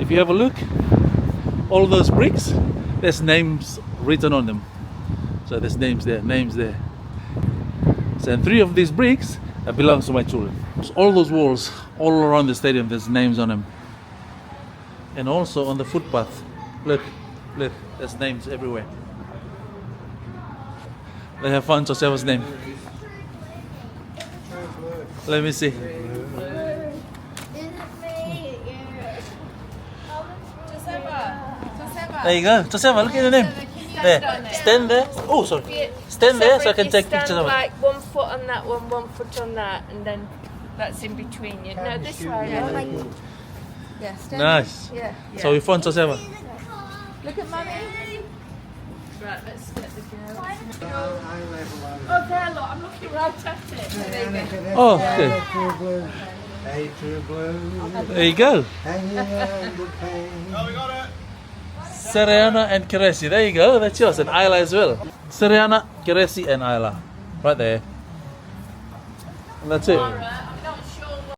if you have a look, all those bricks, there's names written on them. So there's names there. So, and 3 of these bricks belongs to my children. So all those walls all around the stadium, there's names on them. And also on the footpath, look, there's names everywhere. They have found Joseva's name. Let me see. There you go, Joseva, look at your name. There, stand there. Oh, sorry. Stand there so I can take pictures of it. Like 1 foot on that one, 1 foot on that, and then that's in between you. No, this way. Yeah, stand. Nice. Yeah. So we found Joseva. Look at mummy. Right, let's get the girl. Oh, there, look, I'm looking right at it. There you go. Oh, okay. There you go. Oh, we got it. Seriana and Keresi. There you go. That's yours. And Ayla as well. Seriana, Keresi, and Ayla. Right there. And that's it.